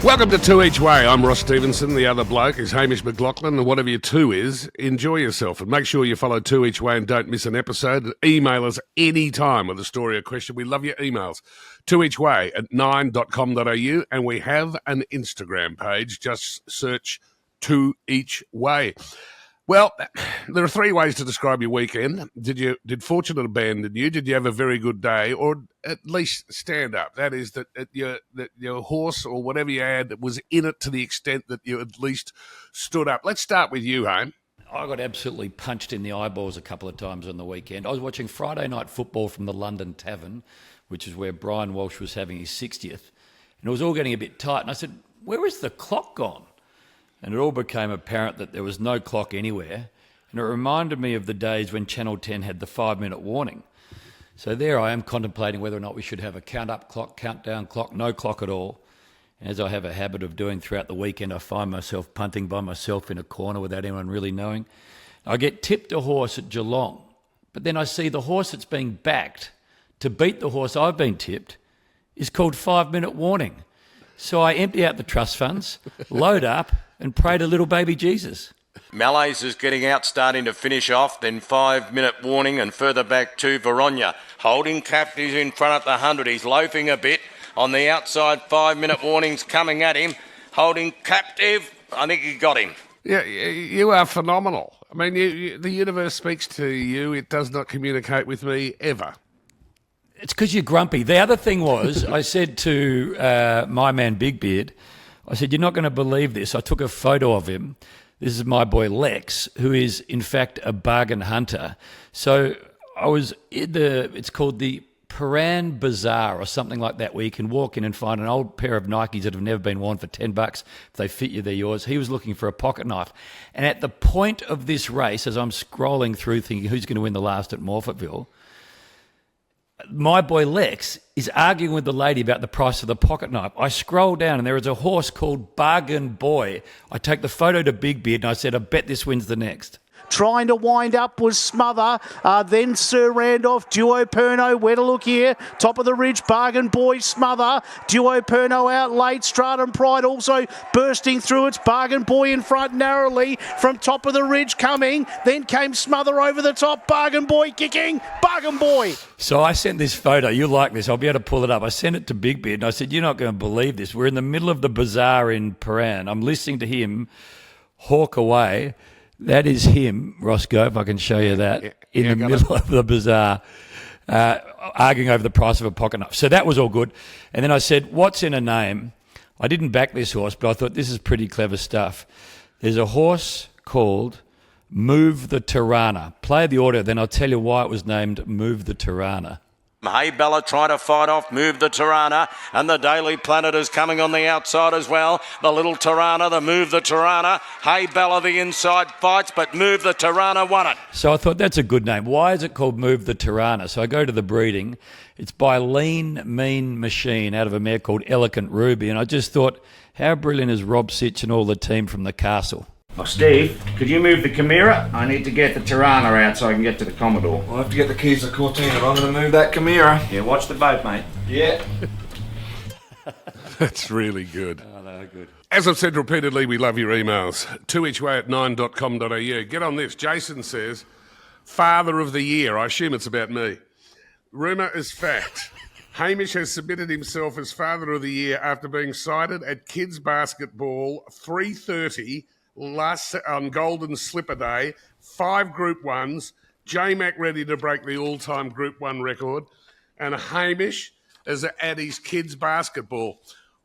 Welcome to Two Each Way. I'm Ross Stevenson. The other bloke is Hamish McLachlan. And whatever your two is, enjoy yourself. And make sure you follow Two Each Way and don't miss an episode. Email us anytime with a story or question. We love your emails. twoeachway@9.com.au. And we have an Instagram page. Just search Two Each Way. Well, there are three ways to describe your weekend. Did fortune abandon you? Did you have a very good day, or at least stand up? That is, that your horse or whatever you had was in it to the extent that you at least stood up. Let's start with you, Hame. I got absolutely punched in the eyeballs a couple of times on the weekend. I was watching Friday night football from the London Tavern, which is where Brian Walsh was having his 60th, and it was all getting a bit tight. And I said, "Where is the clock gone?" And it all became apparent that there was no clock anywhere. And it reminded me of the days when Channel 10 had the 5-minute warning. So there I am contemplating whether or not we should have a count-up clock, countdown clock, no clock at all. And as I have a habit of doing throughout the weekend, I find myself punting by myself in a corner without anyone really knowing. I get tipped a horse at Geelong, but then I see the horse that's being backed to beat the horse I've been tipped is called 5-minute warning. So I empty out the trust funds, load up, and pray to little baby Jesus. Malays is getting out, starting to finish off, then 5-minute warning, and further back to Verogna. Holding captive in front at the 100. He's loafing a bit. On the outside, 5-minute warning's coming at him. Holding captive. I think he got him. Yeah, you are phenomenal. I mean, the universe speaks to you. It does not communicate with me ever. It's because you're grumpy. The other thing was, I said to my man Big Beard, I said, "You're not going to believe this." I took a photo of him. This is my boy Lex, who is in fact a bargain hunter. So I was in it's called the Paran Bazaar or something like that, where you can walk in and find an old pair of Nikes that have never been worn for $10. If they fit you, they're yours. He was looking for a pocket knife. And at the point of this race, as I'm scrolling through thinking who's going to win the last at Morphettville, my boy Lex is arguing with the lady about the price of the pocket knife. I scroll down and there is a horse called Bargain Boy. I take the photo to Big Beard and I said, "I bet this wins the next." Trying to wind up was Smother, then Sir Randolph, Duo Perno, where to look here, top of the ridge, Bargain Boy, Smother, Duo Perno out late, Stratum Pride also bursting through, it's Bargain Boy in front narrowly, from top of the ridge coming, then came Smother over the top, Bargain Boy kicking, Bargain Boy. So I sent this photo, you like this, I'll be able to pull it up. I sent it to Big Beard and I said, "You're not going to believe this. We're in the middle of the bazaar in Paran. I'm listening to him hawk away." That is him, Roscoe, if I can show you that, in the middle of the bazaar, arguing over the price of a pocket knife. So that was all good. And then I said, "What's in a name?" I didn't back this horse, but I thought this is pretty clever stuff. There's a horse called Move the Tirana. Play the audio, then I'll tell you why it was named Move the Tirana. Hey Bella trying to fight off, Move the Tirana, and the Daily Planet is coming on the outside as well. The little Tirana, the Move the Tirana. Hey Bella, the inside fights, but Move the Tirana won it. So I thought that's a good name. Why is it called Move the Tirana? So I go to the breeding. It's by Lean Mean Machine out of a mare called Elegant Ruby. And I just thought, how brilliant is Rob Sitch and all the team from the castle? Oh, Steve, could you move the Chimera? I need to get the Tirana out so I can get to the Commodore. I'll have to get the keys to Cortina if I'm going to move that Chimera. Yeah, watch the boat, mate. Yeah. That's really good. Oh, they are good. As I've said repeatedly, we love your emails. twoeachway@9.com.au. Get on this. Jason says, "Father of the Year." I assume it's about me. Rumour is fact. Hamish has submitted himself as Father of the Year after being cited at Kids Basketball 3:30 on Golden Slipper Day, 5 Group 1s, J-Mac ready to break the all-time Group 1 record, and Hamish is at his Kids Basketball.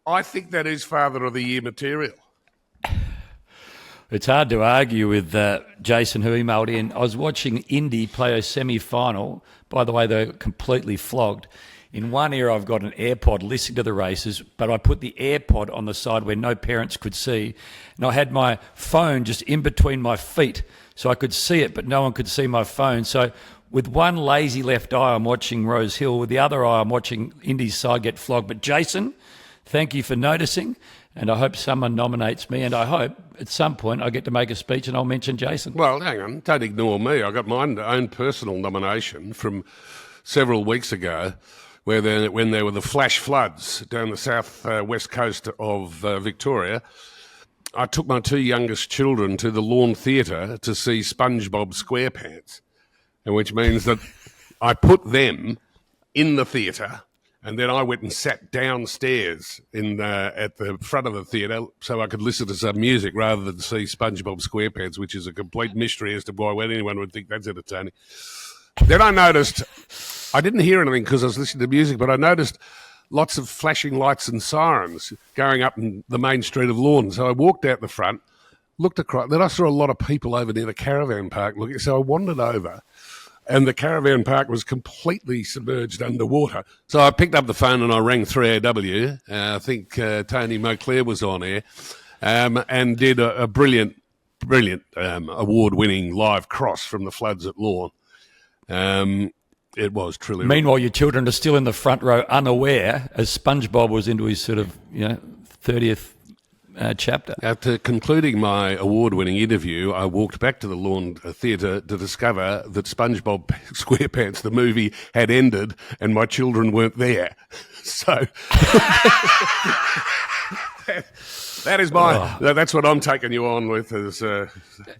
I think that is Father of the Year material. It's hard to argue with Jason, who emailed in. I was watching Indy play a semi-final. By the way, they're completely flogged. In one ear, I've got an AirPod listening to the races, but I put the AirPod on the side where no parents could see. And I had my phone just in between my feet, so I could see it, but no one could see my phone. So with one lazy left eye, I'm watching Rose Hill. With the other eye, I'm watching Indy's side get flogged. But Jason, thank you for noticing, and I hope someone nominates me, and I hope at some point I get to make a speech and I'll mention Jason. Well, hang on, don't ignore me. I got my own personal nomination from several weeks ago. when there were the flash floods down the south west coast of Victoria. I took my 2 youngest children to the Lawn Theatre to see SpongeBob SquarePants, and which means that I put them in the theatre, and then I went and sat downstairs at the front of the theatre so I could listen to some music rather than see SpongeBob SquarePants, which is a complete mystery as to why anyone would think that's entertaining. Then I noticed, I didn't hear anything because I was listening to music, but I noticed lots of flashing lights and sirens going up in the main street of Lawn. So I walked out the front, looked across. Then I saw a lot of people over near the caravan park looking. So I wandered over, and the caravan park was completely submerged underwater. So I picked up the phone and I rang 3AW. I think Tony Moclair was on air, and did a brilliant award-winning live cross from the floods at Lawn. It was truly. Meanwhile, your children are still in the front row, unaware, as SpongeBob was into his sort of 30th chapter. After concluding my award-winning interview, I walked back to the Lawn Theatre to discover that SpongeBob SquarePants, the movie, had ended and my children weren't there. So that is that's what I'm taking you on with as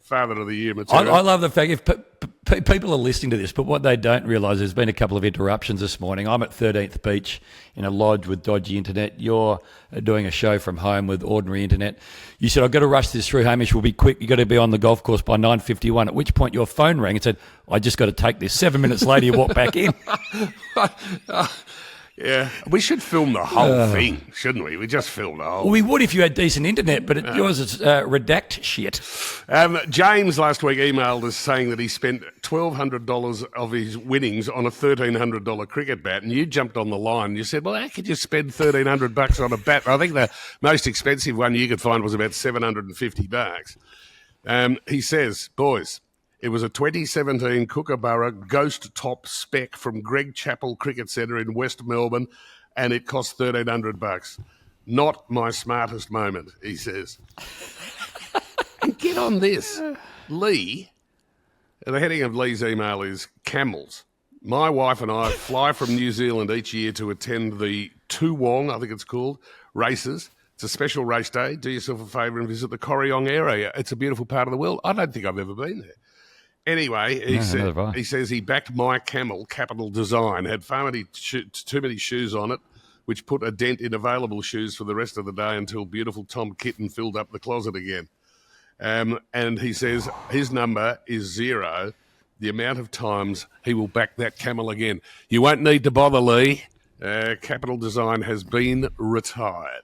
Father of the Year material. I love the fact if people are listening to this, but what they don't realise, there's been a couple of interruptions this morning. I'm at 13th Beach in a lodge with dodgy internet. You're doing a show from home with ordinary internet. You said, I've got to rush this through, Hamish, we'll be quick. You've got to be on the golf course by 9:51, at which point your phone rang and said, I just got to take this. 7 minutes later, you walk back in. Yeah, we should film the whole thing, shouldn't we? We just film the whole. Well, we would if you had decent internet, but yours is redact shit. James last week emailed us saying that he spent $1,200 of his winnings on a $1,300 cricket bat, and you jumped on the line. You said, well, how could you spend $1,300 on a bat? I think the most expensive one you could find was about $750. He says, boys, it was a 2017 Kookaburra Ghost Top Spec from Greg Chappell Cricket Centre in West Melbourne, and it cost $1,300. Not my smartest moment, he says. And get on this. Lee, the heading of Lee's email is camels. My wife and I fly from New Zealand each year to attend the Toowong, I think it's called, races. It's a special race day. Do yourself a favour and visit the Corryong area. It's a beautiful part of the world. I don't think I've ever been there. Anyway, he says he backed my camel, Capital Design, had far too many shoes on it, which put a dent in available shoes for the rest of the day until beautiful Tom Kitten filled up the closet again. And he says his number is 0, the amount of times he will back that camel again. You won't need to bother, Lee. Capital Design has been retired.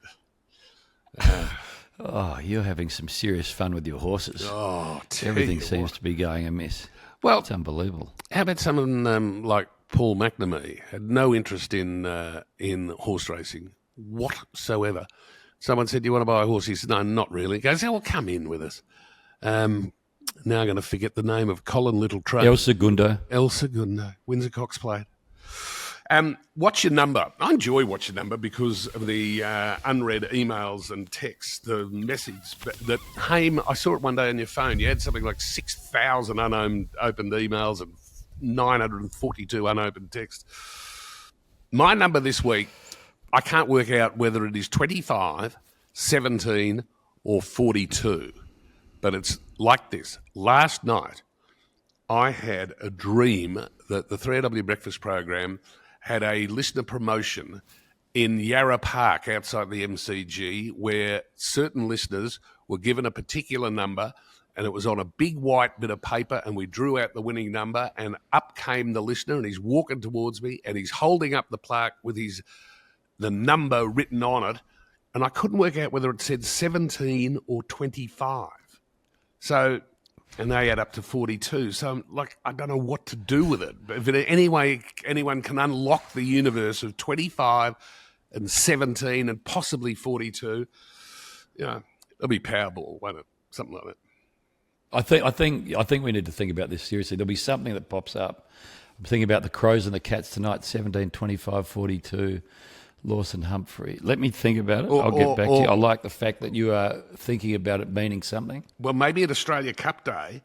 Oh, you're having some serious fun with your horses. Oh, everything seems to be going amiss. Well, it's unbelievable. How about someone like Paul McNamee? Had no interest in horse racing whatsoever. Someone said, "Do you want to buy a horse?" He said, "No, not really." He goes, "Well, come in with us." Now I'm going to forget the name of Colin Littletrade. El Segundo, Windsor Cox Plate. Watch Your Number. I enjoy Watch Your Number because of the unread emails and texts, the message that Hame, I saw it one day on your phone. You had something like 6,000 unopened emails and 942 unopened texts. My number this week, I can't work out whether it is 25, 17 or 42, but it's like this. Last night, I had a dream that the 3AW Breakfast program had a listener promotion in Yarra Park outside the MCG where certain listeners were given a particular number and it was on a big white bit of paper and we drew out the winning number and up came the listener and he's walking towards me and he's holding up the plaque with the number written on it and I couldn't work out whether it said 17 or 25. So... and they add up to 42. So I'm like, I don't know what to do with it. But if in any way anyone can unlock the universe of 25 and 17 and possibly 42, it'll be Powerball, won't it? Something like that. I think we need to think about this seriously. There'll be something that pops up. I'm thinking about the Crows and the Cats tonight, 17, 25, 42. Lawson Humphrey. Let me think about it. I'll get back to you. I like the fact that you are thinking about it meaning something. Well, maybe at Australia Cup Day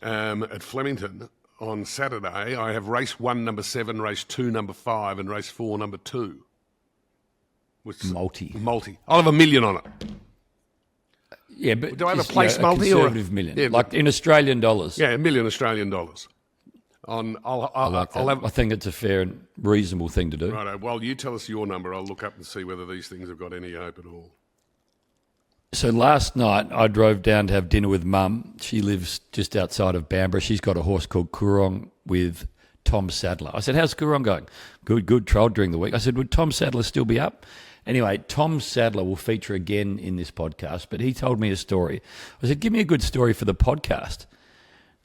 at Flemington on Saturday, I have race 1, number 7, race 2, number 5, and race 4, number 2. Multi. I'll have $1 million on it. Yeah, but do I have just, a place multi or conservative million, yeah, like in Australian dollars? Yeah, $1 million Australian dollars. I think it's a fair and reasonable thing to do. Righto. Well, you tell us your number. I'll look up and see whether these things have got any hope at all. So last night I drove down to have dinner with Mum. She lives just outside of Canberra. She's got a horse called Coorong with Tom Sadler. I said, how's Coorong going? Good. Trialled during the week. I said, would Tom Sadler still be up? Anyway, Tom Sadler will feature again in this podcast, but he told me a story. I said, give me a good story for the podcast.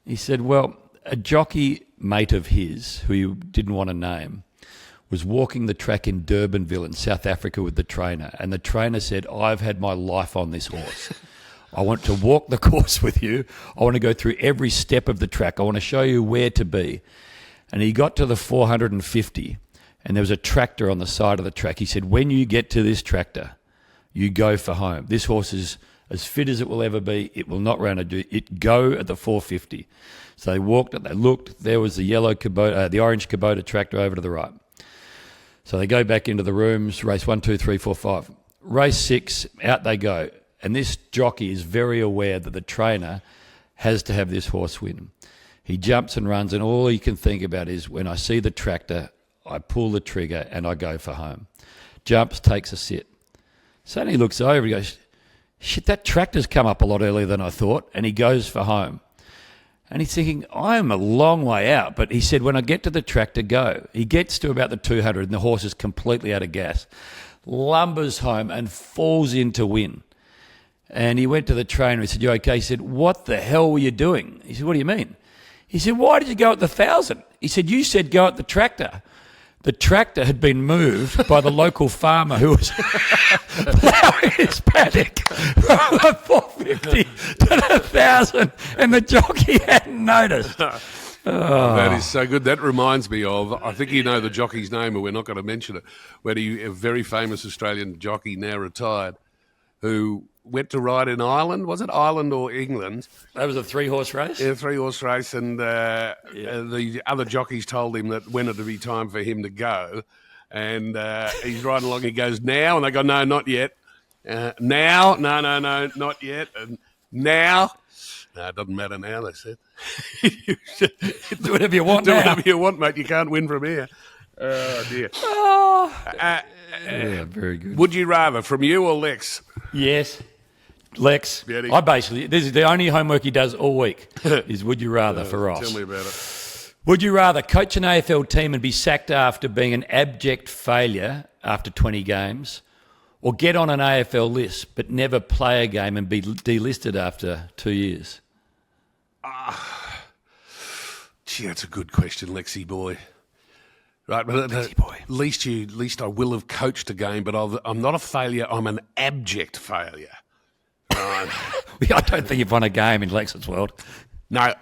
He said, well, a jockey mate of his, who he didn't want to name, was walking the track in Durbanville in South Africa with the trainer, and the trainer said, I've had my life on this horse. I want to walk the course with you. I want to go through every step of the track. I want to show you where to be. And he got to the 450, and there was a tractor on the side of the track. He said, when you get to this tractor, you go for home. This horse is as fit as it will ever be. It will not run it. Go at the 450. So they walked it. They looked. There was the yellow Kubota, the orange Kubota tractor over to the right. So they go back into the rooms. Race 1, 2, 3, 4, 5. Race 6. Out they go. And this jockey is very aware that the trainer has to have this horse win. He jumps and runs, and all he can think about is, when I see the tractor, I pull the trigger and I go for home. Jumps, takes a sit. Suddenly he looks over, he goes, shit, that tractor's come up a lot earlier than I thought, and he goes for home. And he's thinking, I'm a long way out. But he said, when I get to the tractor, go. He gets to about the 200 and the horse is completely out of gas. Lumbers home and falls in to win. And he went to the trainer. He said, you okay? He said, what the hell were you doing? He said, what do you mean? He said, why did you go at the 1,000? He said, you said go at the tractor. The tractor had been moved by the local farmer who was ploughing his paddock from the 450 to the 1,000, and the jockey hadn't noticed. That is so good. That reminds me of, I think you know the jockey's name, but we're not going to mention it, where a very famous Australian jockey, now retired, who went to ride in Ireland. Was it Ireland or England? That was a 3-horse race? Yeah, 3-horse race, and the other jockeys told him that when it would be time for him to go, and he's riding along, he goes, now, and they go, no, not yet. Now, no, not yet, and now, no, it doesn't matter now, they said. Do whatever you want now. Do whatever you want, mate, you can't win from here. Oh, dear. Yeah, very good. Would you rather, from you or Lex? Yes. Lex, Beauty. this is the only homework he does all week, is would you rather for Ross. Tell me about it. Would you rather coach an AFL team and be sacked after being an abject failure after 20 games, or get on an AFL list but never play a game and be delisted after 2 years? Gee, that's a good question, Lexi boy. Right, but Lexi boy. At least I will have coached a game, but I'm not a failure. I'm an abject failure. Right. I don't think you've won a game in Lex's world. No.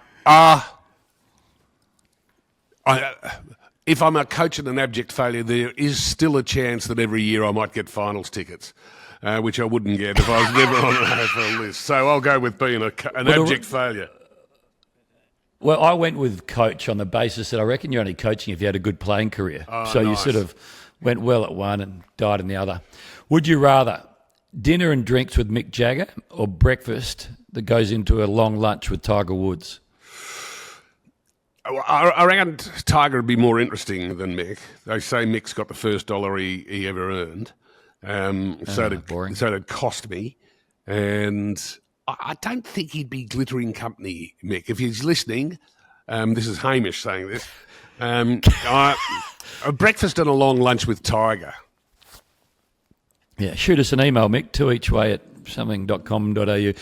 If I'm a coach and an abject failure, there is still a chance that every year I might get finals tickets, which I wouldn't get if I was never on an AFL list. So I'll go with being an abject failure. Well, I went with coach on the basis that I reckon you're only coaching if you had a good playing career. So nice. You sort of went well at one and died in the other. Would you rather dinner and drinks with Mick Jagger or breakfast that goes into a long lunch with Tiger Woods? I reckon Tiger would be more interesting than Mick. They say Mick's got the first dollar he ever earned. So it'd cost me. And I don't think he'd be glittering company, Mick. If he's listening, this is Hamish saying this, a breakfast and a long lunch with Tiger. Yeah, shoot us an email, Mick, to each way at something.com.au.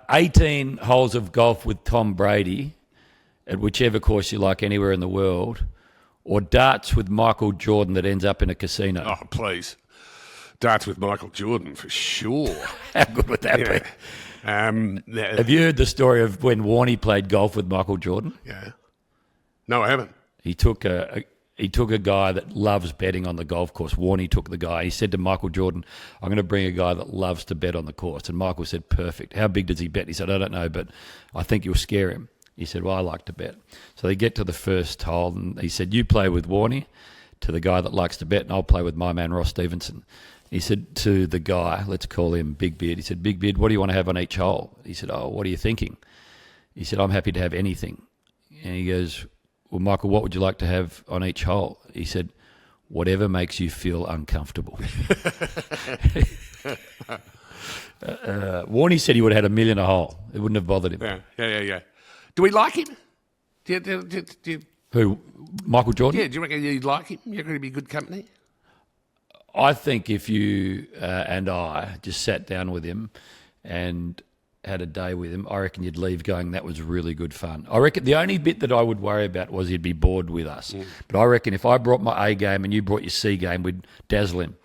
18 holes of golf with Tom Brady at whichever course you like anywhere in the world, or darts with Michael Jordan that ends up in a casino. Oh, please. Darts with Michael Jordan, for sure. How good would that be? Have you heard the story of when Warnie played golf with Michael Jordan? Yeah. No, I haven't. He took a guy that loves betting on the golf course. Warnie took the guy. He said to Michael Jordan, I'm going to bring a guy that loves to bet on the course. And Michael said, perfect. How big does he bet? He said, I don't know, but I think you'll scare him. He said, well, I like to bet. So they get to the first hole, and he said, you play with Warnie, to the guy that likes to bet, and I'll play with my man, Ross Stevenson. He said to the guy, let's call him Big Beard, he said, Big Beard, what do you want to have on each hole? He said, oh, what are you thinking? He said, I'm happy to have anything. And he goes, well, Michael, what would you like to have on each hole? He said, whatever makes you feel uncomfortable. Warnie said he would have had $1 million a hole. It wouldn't have bothered him. Yeah. Do we like him? Do you, Who? Michael Jordan? yeah, do you reckon you'd like him? You reckon he'd be good company? I think if you and I just sat down with him and had a day with him, I reckon you'd leave going, that was really good fun. I reckon the only bit that I would worry about was he'd be bored with us. But I reckon if I brought my A game and you brought your C game, we'd dazzle him.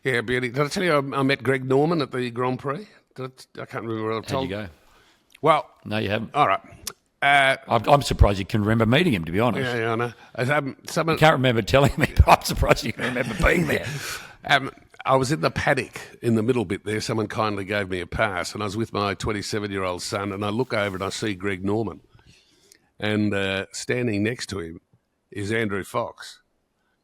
Yeah, beauty. Did I tell you I met Greg Norman at the Grand Prix? I can't remember what I told How'd you go? Well, No, you haven't. all right. I'm surprised you can remember meeting him, to be honest. Yeah, I know. I can't remember telling me, but I'm surprised you can remember being there. I was in the paddock in the middle bit there. Someone kindly gave me a pass, and I was with my 27-year-old son, and I look over and I see Greg Norman. And standing next to him is Andrew Fox.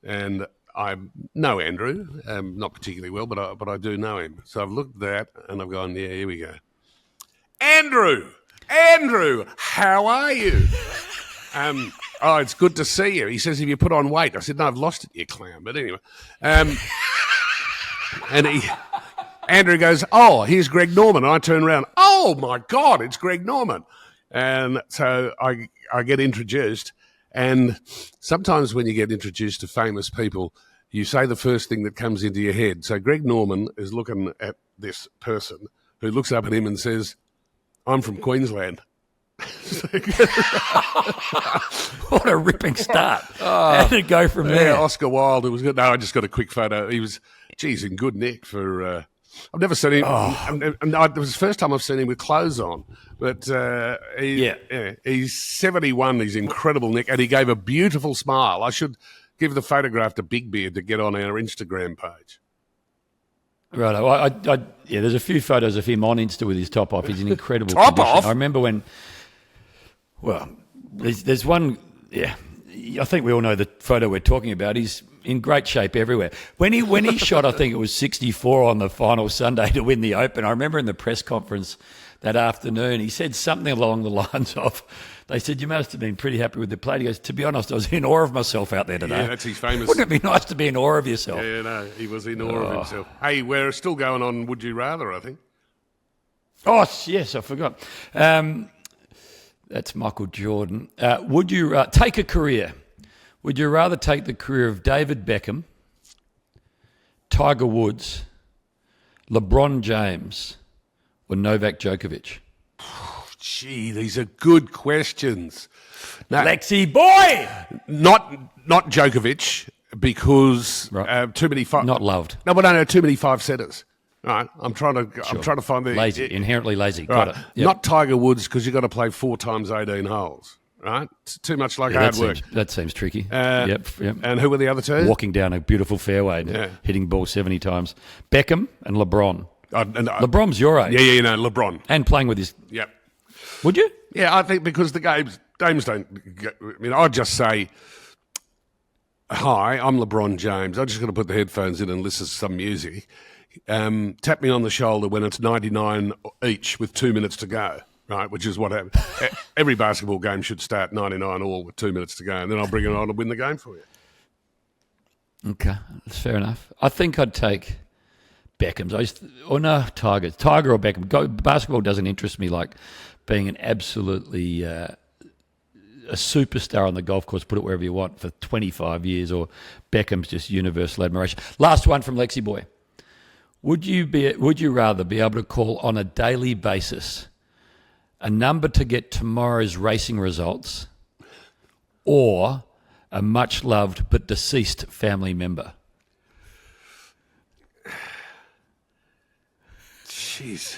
And I know Andrew, not particularly well, but I do know him. So I've looked at that, and I've gone, yeah, here we go. Andrew, how are you? Oh, it's good to see you. He says, have you put on weight? I said, no, I've lost it, you clown. But anyway. And Andrew goes, oh, here's Greg Norman. I turn around, oh, my God, it's Greg Norman. And so I get introduced. And sometimes when you get introduced to famous people, you say the first thing that comes into your head. So Greg Norman is looking at this person who looks up at him and says, I'm from Queensland. What a ripping start. How did it go from there? Yeah, Oscar Wilde, who was good. No, I just got a quick photo. He was, geez, in good nick for... I've never seen him. It was the first time I've seen him with clothes on. But he's 71. He's incredible nick, and he gave a beautiful smile. I should give the photograph to Big Beard to get on our Instagram page. Right, there's a few photos of him on Insta with his top off. He's an incredible Top condition. off? I remember when, there's one, I think we all know the photo we're talking about. He's in great shape everywhere. When he shot, I think it was 64 on the final Sunday to win the Open. I remember in the press conference that afternoon, he said something along the lines of, they said, you must have been pretty happy with the play. He goes, to be honest, I was in awe of myself out there today. Yeah, that's his famous... Wouldn't it be nice to be in awe of yourself? Yeah, no, he was in awe of himself. Hey, we're still going on Would You Rather, I think. Oh, yes, I forgot. That's Michael Jordan. Would you take a career? Would you rather take the career of David Beckham, Tiger Woods, LeBron James, or Novak Djokovic? Gee, these are good questions. Now, Lexi boy! not Djokovic, because too many... Not loved. No, but no, too many five-setters. Right, I'm trying to find the... Lazy, inherently lazy. Right. Got it. Yep. Not Tiger Woods, because you've got to play 4 times 18 holes. Right? It's too much like hard work. That seems tricky. Yep. And who were the other two? Walking down a beautiful fairway and hitting ball 70 times. Beckham and LeBron. LeBron's your age. Yeah, LeBron. And playing with his... Yep. Would you? Yeah, I think because the games don't... I mean, I'd just say, hi, I'm LeBron James. I'm just going to put the headphones in and listen to some music. Tap me on the shoulder when it's 99 each with 2 minutes to go. Right, which is what happened. Every basketball game should start 99 all with 2 minutes to go, and then I'll bring it on and win the game for you. Okay, that's fair enough. I think I'd take Beckham's. Tiger or Beckham. Basketball doesn't interest me like being an absolutely a superstar on the golf course, put it wherever you want, for 25 years, or Beckham's just universal admiration. Last one from Lexi Boy. Would you rather be able to call on a daily basis a number to get tomorrow's racing results, or a much-loved but deceased family member? Jeez.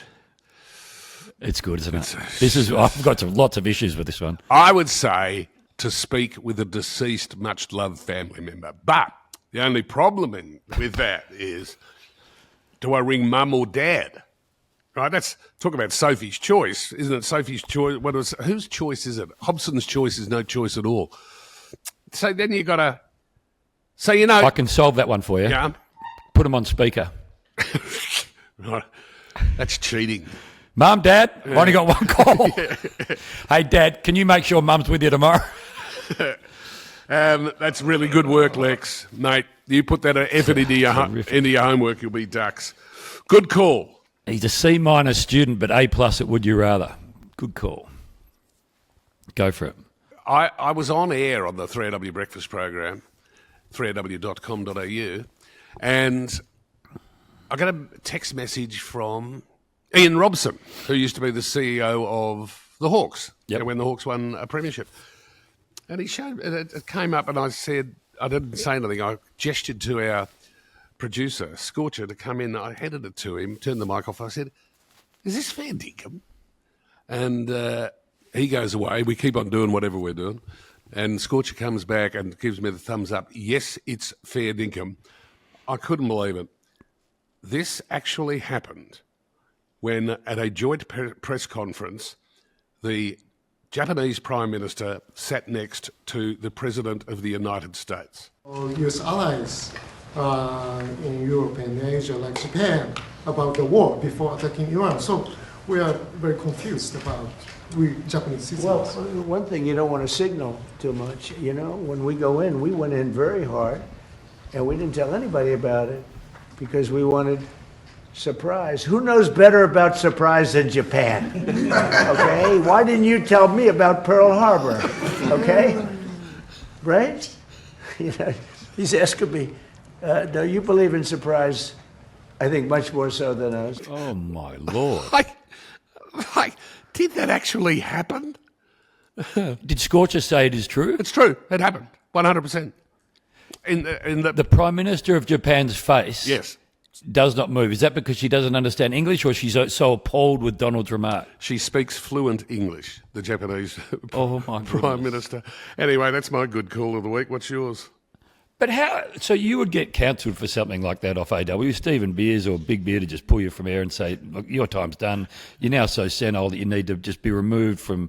It's good, isn't it? I've got lots of issues with this one. I would say to speak with a deceased, much-loved family member. But the only problem with that is, do I ring mum or dad? Right, that's talk about Sophie's choice, isn't it? Sophie's choice. Whose choice is it? Hobson's choice is no choice at all. So then you got to. So I can solve that one for you. Yeah. Put them on speaker. Right, that's cheating. Mum, Dad, I've only got one call. Hey, Dad, can you make sure Mum's with you tomorrow? That's really good work, Lex, mate. You put that effort into your homework, you'll be ducks. Good call. He's a C- student, but A+ at Would You Rather. Good call. Go for it. I was on air on the 3AW breakfast program, 3aw.com.au, and I got a text message from Ian Robson, who used to be the CEO of the Hawks, when the Hawks won a premiership. And he showed it came up, and I said, I didn't say anything. I gestured to our producer, Scorcher, to come in. I handed it to him, turned the mic off. I said, "Is this fair dinkum?" And he goes away. We keep on doing whatever we're doing. And Scorcher comes back and gives me the thumbs up. Yes, it's fair dinkum. I couldn't believe it. This actually happened when, at a joint press conference, the Japanese Prime Minister sat next to the President of the United States. U.S. allies in Europe and Asia, like Japan, about the war before attacking Iran. So we are very confused about we Japanese citizens. Well, one thing, you don't want to signal too much. You know, when we go in, we went in very hard, and we didn't tell anybody about it because we wanted surprise. Who knows better about surprise than Japan? Okay? Why didn't you tell me about Pearl Harbor? Okay? Right? You know, he's asking me, do you believe in surprise? I think much more so than us. Oh, my Lord. Did that actually happen? Did Scorcher say it is true? It's true. It happened. 100%. The Prime Minister of Japan's face Yes. does not move. Is that because she doesn't understand English, or she's so appalled with Donald's remark? She speaks fluent English, the Japanese my Prime Minister. Anyway, that's my good call of the week. What's yours? But how? So you would get cancelled for something like that off AW? Stephen Beers or Big Beer to just pull you from air and say, "Look, your time's done. You're now so senile that you need to just be removed from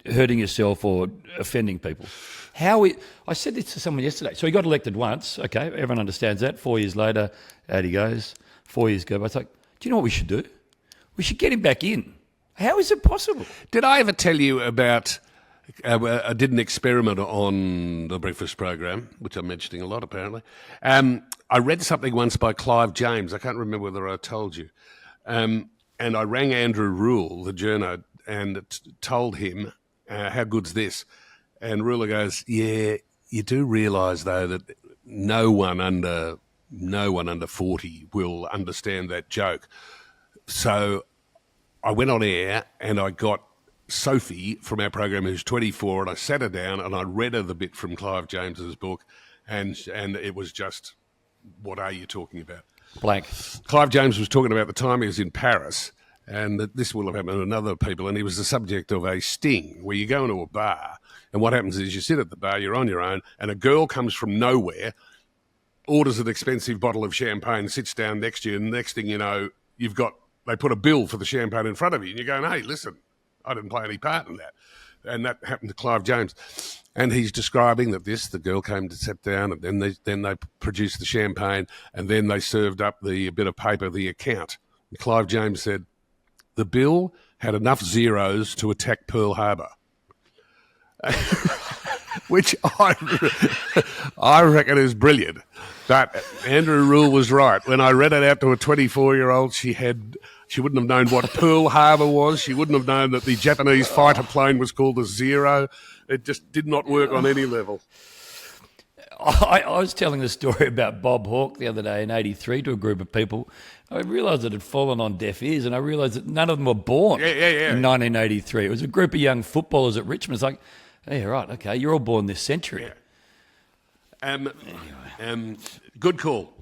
hurting yourself or offending people." I said this to someone yesterday. So he got elected once. Okay, everyone understands that. 4 years later, out he goes. 4 years ago, I was like, "Do you know what we should do? We should get him back in." How is it possible? Did I ever tell you about? I did an experiment on the breakfast program, which I'm mentioning a lot apparently. I read something once by Clive James. I can't remember whether I told you. And I rang Andrew Rule, the journo, and told him, how good's this? And Ruler goes, "Yeah, you do realise though that no one under 40 will understand that joke." So I went on air and I got Sophie from our program, who's 24, and I sat her down and I read her the bit from Clive James's book, and it was just, what are you talking about? Blank. Clive James was talking about the time he was in Paris, and that this will have happened to other people, and he was the subject of a sting, where you go into a bar, and what happens is you sit at the bar, you're on your own, and a girl comes from nowhere, orders an expensive bottle of champagne, sits down next to you, and the next thing you know, they put a bill for the champagne in front of you, and you're going, "Hey, listen, I didn't play any part in that." And that happened to Clive James. And he's describing that the girl came to sit down, and then they produced the champagne, and then they served up the bit of paper, the account. And Clive James said, "The bill had enough zeros to attack Pearl Harbor." Which I reckon is brilliant. But Andrew Rule was right. When I read it out to a 24-year-old, she wouldn't have known what Pearl Harbor was. She wouldn't have known that the Japanese fighter plane was called a Zero. It just did not work on any level. I was telling the story about Bob Hawke the other day in '83 to a group of people. I realised it had fallen on deaf ears, and I realised that none of them were born in 1983. It was a group of young footballers at Richmond. It's like, "Hey, right, okay, you're all born this century." Good call.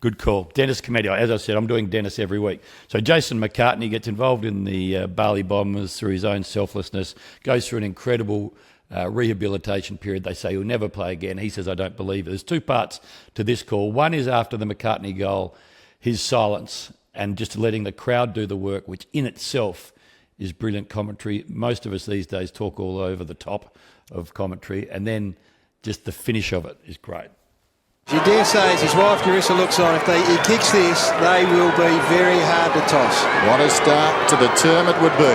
Good call. Dennis Cometti. As I said, I'm doing Dennis every week. So Jason McCartney gets involved in the Bali Bombers through his own selflessness, goes through an incredible rehabilitation period. They say he'll never play again. He says, "I don't believe it." There's two parts to this call. One is after the McCartney goal, his silence, and just letting the crowd do the work, which in itself is brilliant commentary. Most of us these days talk all over the top of commentary, and then just the finish of it is great. You dare say, as his wife Carissa looks on, if he kicks this, they will be very hard to toss. What a start to the term it would be.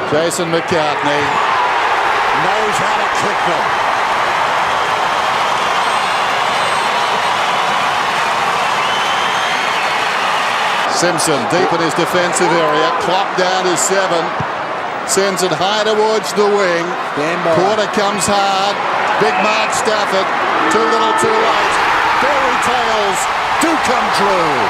Jason McCartney knows how to kick them. Simpson deep in his defensive area. Clock down to 7. Sends it high towards the wing. Porter comes hard. Big Mark Stafford. Too little, too late. Fairy tales do come true.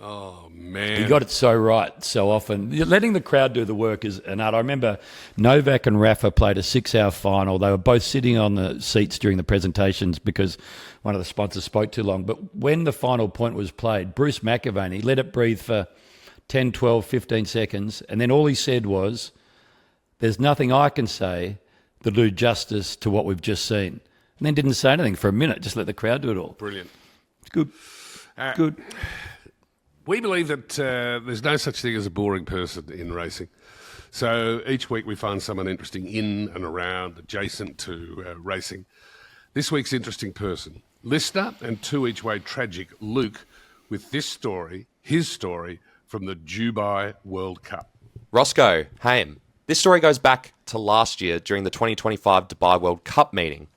Oh, man. He got it so right so often. Letting the crowd do the work is an art. I remember Novak and Rafa played a 6-hour final. They were both sitting on the seats during the presentations because one of the sponsors spoke too long. But when the final point was played, Bruce McAvaney let it breathe for 10, 12, 15 seconds. And then all he said was, "There's nothing I can say to do justice to what we've just seen." And then didn't say anything for a minute, just let the crowd do it all. Brilliant. It's good. Good. We believe that there's no such thing as a boring person in racing. So each week we find someone interesting in and around, adjacent to racing. This week's interesting person, listener and two-each-way tragic Luke, with this story, his story, from the Dubai World Cup. Roscoe, Hame. This story goes back to last year during the 2025 Dubai World Cup meeting.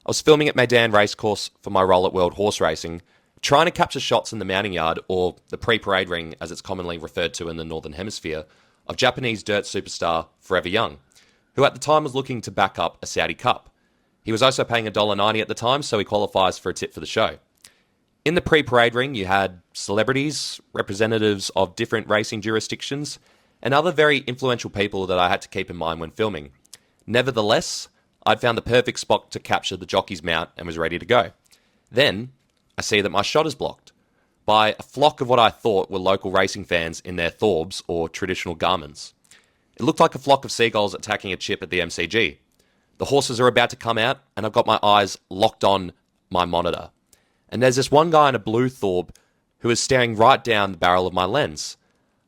I was filming at Meydan Racecourse for my role at World Horse Racing, trying to capture shots in the mounting yard, or the pre-parade ring as it's commonly referred to in the Northern Hemisphere, of Japanese dirt superstar Forever Young, who at the time was looking to back up a Saudi Cup. He was also paying $1.90 at the time, so he qualifies for a tip for the show. In the pre-parade ring, you had celebrities, representatives of different racing jurisdictions, and other very influential people that I had to keep in mind when filming. Nevertheless, I'd found the perfect spot to capture the jockey's mount and was ready to go. Then, I see that my shot is blocked by a flock of what I thought were local racing fans in their thorbs or traditional garments. It looked like a flock of seagulls attacking a chip at the MCG. The horses are about to come out, and I've got my eyes locked on my monitor. And there's this one guy in a blue thorb who is staring right down the barrel of my lens.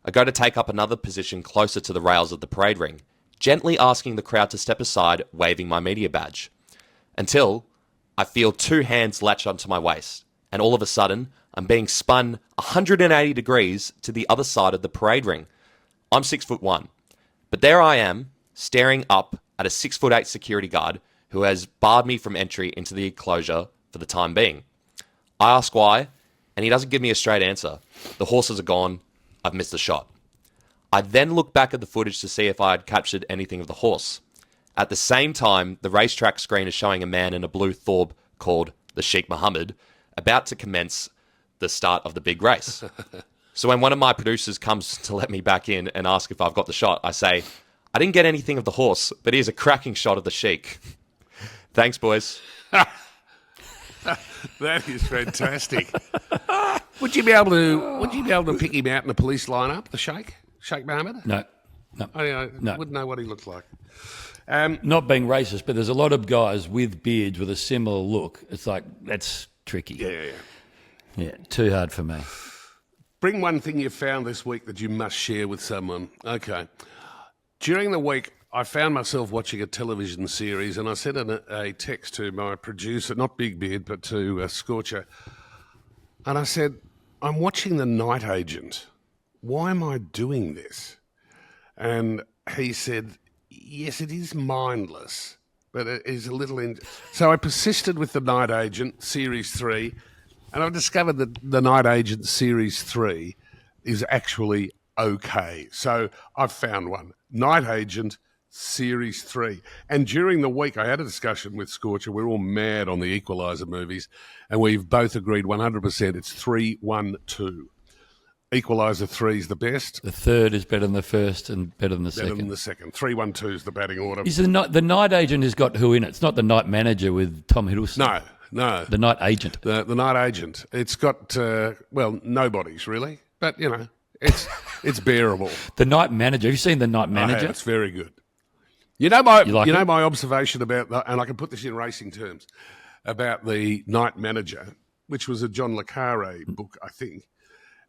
I go to take up another position closer to the rails of the parade ring, gently asking the crowd to step aside, waving my media badge. Until I feel 2 hands latch onto my waist, and all of a sudden, I'm being spun 180 degrees to the other side of the parade ring. I'm 6'1", but there I am, staring up at a 6'8" security guard who has barred me from entry into the enclosure for the time being. I ask why, and he doesn't give me a straight answer. The horses are gone. I've missed the shot. I then look back at the footage to see if I had captured anything of the horse. At the same time, the racetrack screen is showing a man in a blue thorb called the Sheikh Mohammed about to commence the start of the big race. So when one of my producers comes to let me back in and ask if I've got the shot, I say, I didn't get anything of the horse, but here's a cracking shot of the Sheikh. Thanks, boys. That is fantastic. Would you be able to pick him out in a police lineup, the Sheikh Mohammed? No. I No. wouldn't know what he looked like. Not being racist, but there's a lot of guys with beards with a similar look. It's like, that's tricky. Yeah, too hard for me. Bring one thing you found this week that you must share with someone. Okay. During the week, I found myself watching a television series, and I sent a text to my producer, not Big Beard, but to Scorcher, and I said, I'm watching The Night Agent. Why am I doing this? And he said, yes, it is mindless, but it is a little... So I persisted with The Night Agent, Series 3, and I've discovered that The Night Agent Series 3 is actually okay. So I've found one. Night Agent Series 3. And during the week, I had a discussion with Scorcher. We're all mad on the Equalizer movies, and we've both agreed 100% it's 3-1-2. Equalizer 3 is the best. The third is better than the first and better than the second. Better than the second. 3-1-2 is the batting order. Is the Night Agent has got who in it? It's not the Night Manager with Tom Hiddleston. No. The Night Agent. The Night Agent. It's got, nobody's really, but, it's bearable. The Night Manager. Have you seen The Night Manager? It's very good. You know my observation about, and I can put this in racing terms, about the Night Manager which was a John le Carre book, I think.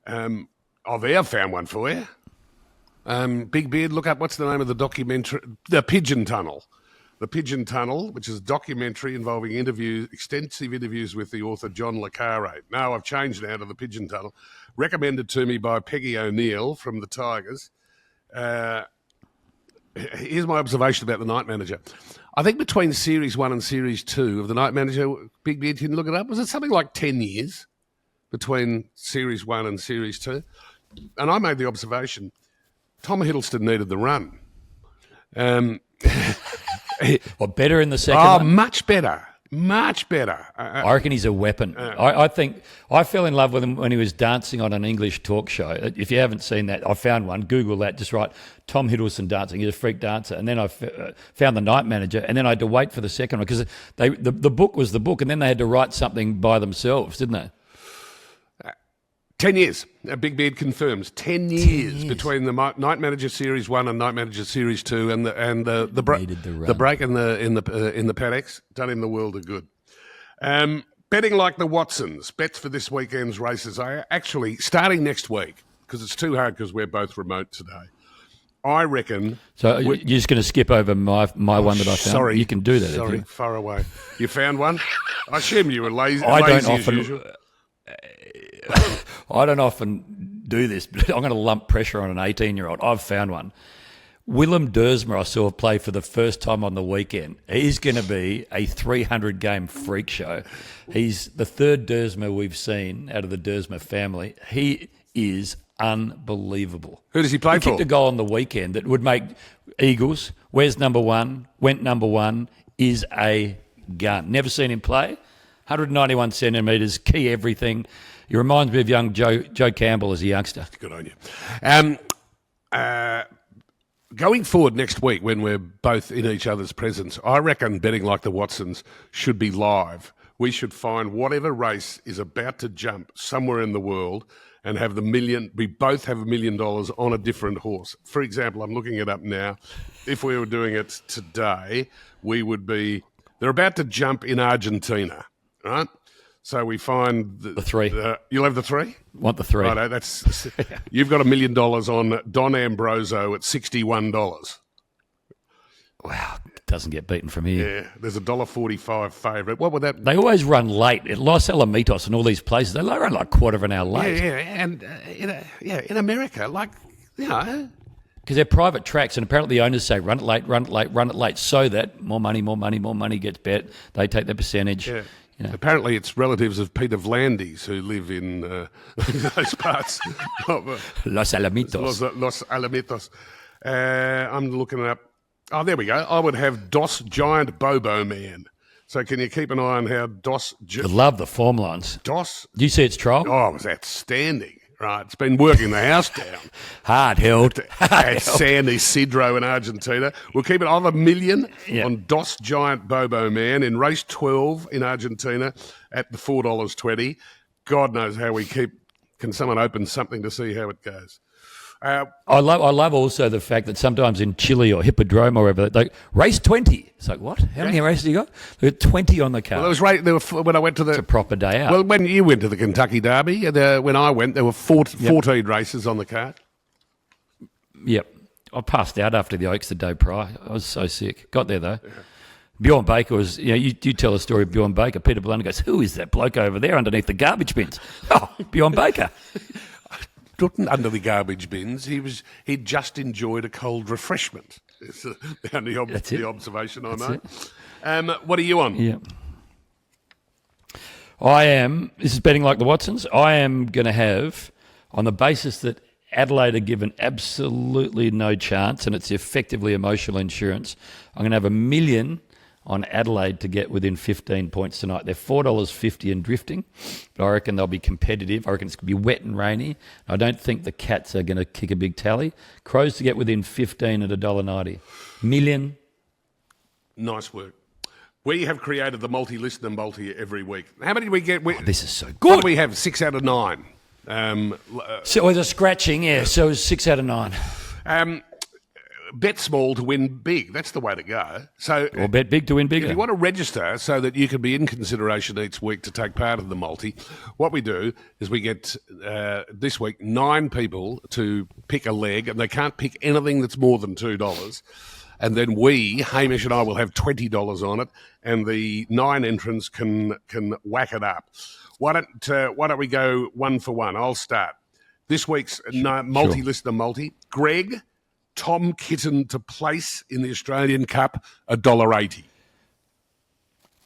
I've found one for you. Big Beard, look up, what's the name of the documentary? The Pigeon Tunnel. The Pigeon Tunnel, which is a documentary involving extensive interviews with the author John le Carre. No, I've changed now to The Pigeon Tunnel. Recommended to me by Peggy O'Neill from the Tigers. Here's my observation about The Night Manager. I think between Series 1 and Series 2 of The Night Manager, Big Beard, can you look it up? Was it something like 10 years between Series 1 and Series 2? And I made the observation, Tom Hiddleston needed the run. Well, better in the second one? Much better. Much better. I reckon he's a weapon. I think I fell in love with him when he was dancing on an English talk show. If you haven't seen that, I found one. Google that. Just write Tom Hiddleston dancing. He's a freak dancer. And then I found The Night Manager. And then I had to wait for the second one because the book was the book, and then they had to write something by themselves, didn't they? 10 years. Big Beard confirms 10 years between the Night Manager Series 1 and Night Manager Series 2 and the break in the paddocks. Done him the world of good. Betting like the Watsons. Bets for this weekend's races are actually starting next week because it's too hard because we're both remote today. I reckon. So you're just going to skip over my one that I found? Sorry. You can do that. Sorry, far away. You found one? I assume you were lazy as often, usual. I don't often do this, but I'm going to lump pressure on an 18-year-old. I've found one. Willem Dersmer I saw play for the first time on the weekend. He's going to be a 300-game freak show. He's the third Dersmer we've seen out of the Dersmer family. He is unbelievable. Who does he play for? He kicked a goal on the weekend that would make Eagles. Where's number one? Went number one. Is a gun. Never seen him play. 191 centimetres, key everything. He reminds me of young Joe Campbell as a youngster. Good on you. Going forward next week when we're both in each other's presence, I reckon betting like the Watsons should be live. We should find whatever race is about to jump somewhere in the world and have we both have $1 million on a different horse. For example, I'm looking it up now. If we were doing it today, they're about to jump in Argentina, right? So we find the three. You'll have the three? Want the three. Right, you've got $1 million on Don Ambrosio at $61. Wow, doesn't get beaten from here. Yeah, there's a $1.45 favourite. What would that? They always run late at Los Alamitos and all these places. They run like quarter of an hour late. Yeah, and in America, because they're private tracks, and apparently the owners say run it late, so that more money gets bet. They take their percentage. Yeah. Apparently it's relatives of Peter Vlandis who live in those parts. Los Alamitos. Los Alamitos. I'm looking it up. Oh, there we go. I would have Dos Giant Bobo Man. So can you keep an eye on how Dos... I love the form lines. Dos... Do you see its trial? Oh, it was outstanding. Right, it's been working the house down. Hard held. At San Isidro in Argentina. We'll keep it on $1 million on Dos Giant Bobo Man in race 12 in Argentina at the $4.20. God knows how we keep. Can someone open something to see how it goes? I love also the fact that sometimes in Chile or Hippodrome or wherever, like race 20. It's like, what? How many races you got? There were 20 on the card. Well, when I went to it's a proper day out. Well, when you went to the Kentucky Derby, when I went, there were 14 races on the card. Yep. I passed out after the Oaks the day prior. I was so sick. Got there, though. Yeah. Bjorn Baker was, you tell a story of Bjorn Baker. Peter Blunder goes, who is that bloke over there underneath the garbage bins? Oh, Bjorn Baker. Under the garbage bins, he'd just enjoyed a cold refreshment. It's the observation I made. What are you on? Yeah, I am. This is betting like the Watsons. I am going to have, on the basis that Adelaide are given absolutely no chance, and it's effectively emotional insurance. I'm going to have $1 million on Adelaide to get within 15 points tonight. They're $4.50 and drifting, but I reckon they'll be competitive. I reckon it's going to be wet and rainy. I don't think the Cats are going to kick a big tally. Crows to get within 15 at $1.90. $1 Nice work. We have created the multi-listener multi every week. How many do we get? This is so good. What do we have? 6 out of 9. So it was a scratching, so it was 6 out of 9. bet small to win big. That's the way to go. So, Or bet big to win if bigger. you want to register so that you can be in consideration each week to take part in the multi, what we do is we get this week 9 people to pick a leg, and they can't pick anything that's more than $2. And then Hamish and I, will have $20 on it, and the 9 entrants can whack it up. Why don't we go one for one? I'll start. This week's listener multi. Greg, Tom Kitten to place in the Australian Cup, $1.80.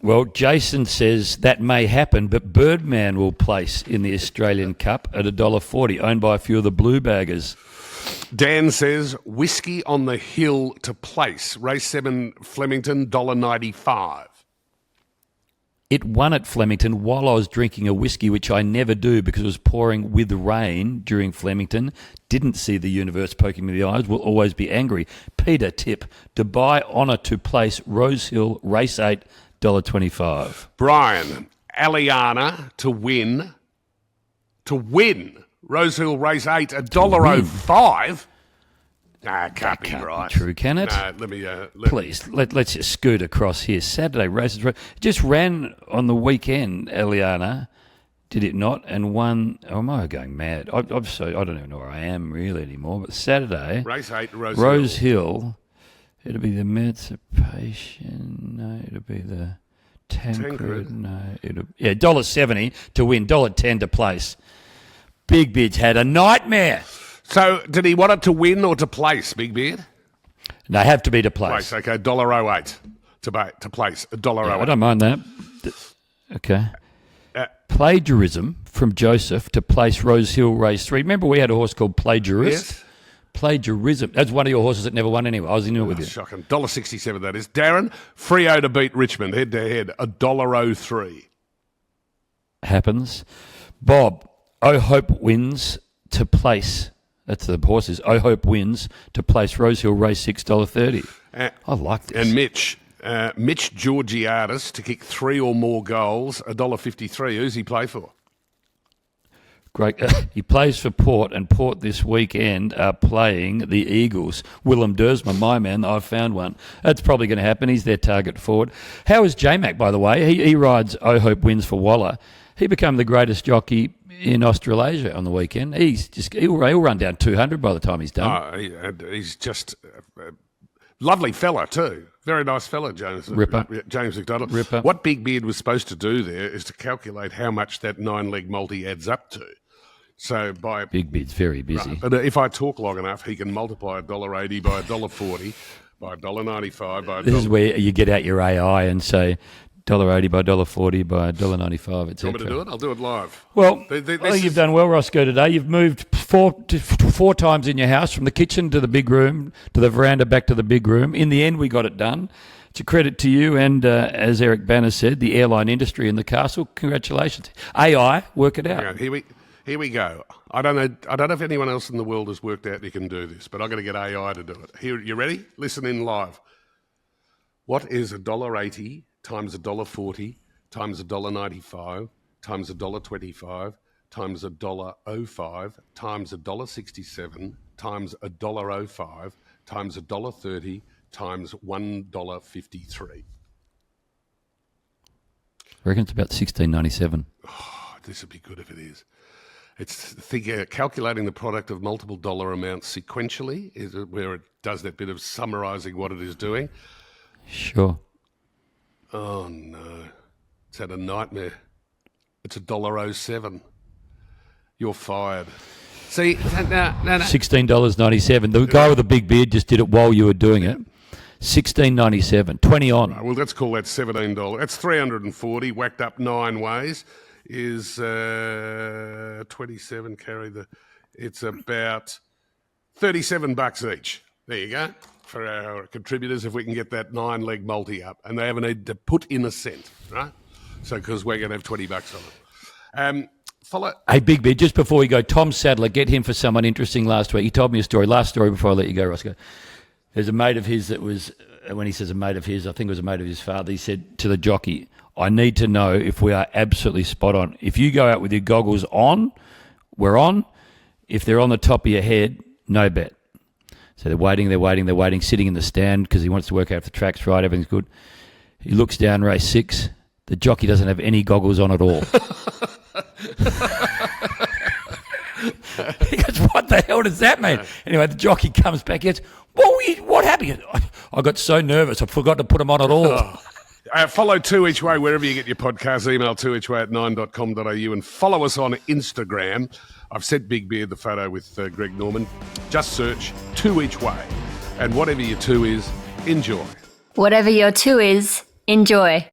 Well, Jason says that may happen, but Birdman will place in the Australian Cup at $1.40, owned by a few of the blue baggers. Dan says Whiskey on the Hill to place. Race 7 Flemington, $1.95. It won at Flemington while I was drinking a whiskey, which I never do because it was pouring with rain during Flemington. Didn't see the universe poking me in the eyes. Will always be angry. Peter tip. Dubai Honour to place. Rose Hill, race 8, $1.25. Brian, Aliana to win. Rose Hill, race 8, $1.05. Nah, can't be right. True, can it? No, let me. Please, let's just scoot across here. Saturday races just ran on the weekend. Eliana, did it not? And won. Oh, am I going mad? I don't even know where I am really anymore. But Saturday, race 8, Rose Hill. It'll be the Emancipation. No, it'll be the Tancred. No, $1.70 to win. $1.10 to place. Big Bids had a nightmare. So, did he want it to win or to place, Big Beard? No, have to be to place. Okay, $1.08 to place. $1.08. Yeah, I don't mind that. Okay. Plagiarism from Joseph to place Rose Hill race 3. Remember we had a horse called Plagiarist? Yes. Plagiarism. That's one of your horses that never won anyway. I was in it with you. Shocking. $1.67 that is. Darren, Freo to beat Richmond head-to-head, $1.03. Happens. Bob, Oh Hope wins to place. That's the horses. Oh Hope wins to place Rose Hill race $6.30. I like this. And Mitch Georgiadis to kick 3 or more goals, $1.53. Who's he play for? Great. He plays for Port, and Port this weekend are playing the Eagles. Willem Dersma, my man, I've found one. That's probably going to happen. He's their target forward. How is J-Mac, by the way? He rides Oh Hope wins for Waller. He became the greatest jockey in Australasia on the weekend. He'll run down 200 by the time he's done. He's just a lovely fella too. Very nice fella, James McDonald. Ripper. What Big Beard was supposed to do there is to calculate how much that 9-leg multi adds up to. So by Big Beard's very busy. Right, but if I talk long enough, he can multiply $1.80 by $1.40 by $1.95 by $1. This is where you get out your AI and say $1.80 by $1.40 by $1.95, etc. You want me to do it? I'll do it live. Well, I think you've done well, Roscoe, today. You've moved four times in your house, from the kitchen to the big room, to the veranda, back to the big room. In the end, we got it done. It's a credit to you and, as Eric Banner said, the airline industry in the castle. Congratulations. AI, work it out. Okay, here we go. I don't know if anyone else in the world has worked out you can do this, but I've got to get AI to do it. Here, you ready? Listen in live. What is $1.80 times $1.40 times $1.95 times $1.25 times $1.05 times $1.67 times $1.05 times $1.30 times $1.53? I reckon it's about $16.97. Oh, this would be good if it is. It's calculating the product of multiple dollar amounts sequentially, is where it does that bit of summarising what it is doing. Sure. Oh, no. It's had a nightmare. It's $1.07. You're fired. See, no. $16.97. The guy with the big beard just did it while you were doing it. $16.97. 20 on. Right, well, let's call that $17. That's $340, whacked up 9 ways. Is 27 it's about $37 each. There you go. For our contributors, if we can get that 9-leg multi up, and they haven't need to put in a cent, right? So, because we're going to have $20 on it. Hey, Big Beard, just before we go, Tom Sadler, get him for someone interesting last week. He told me a story. Last story before I let you go, Roscoe. There's a mate of his that was, when he says a mate of his, I think it was a mate of his father, he said to the jockey, I need to know if we are absolutely spot on. If you go out with your goggles on, we're on. If they're on the top of your head, no bet. So they're waiting, sitting in the stand because he wants to work out if the track's right, everything's good. He looks down race 6. The jockey doesn't have any goggles on at all. He goes, what the hell does that mean? Anyway, the jockey comes back. He goes, what happened? He goes, I got so nervous, I forgot to put them on at all. Follow 2 Each Way wherever you get your podcasts. Email 2eachway@9.com.au and follow us on Instagram. I've sent Big Beard the photo with Greg Norman. Just search 2 Each Way. And whatever your 2 is, enjoy. Whatever your 2 is, enjoy.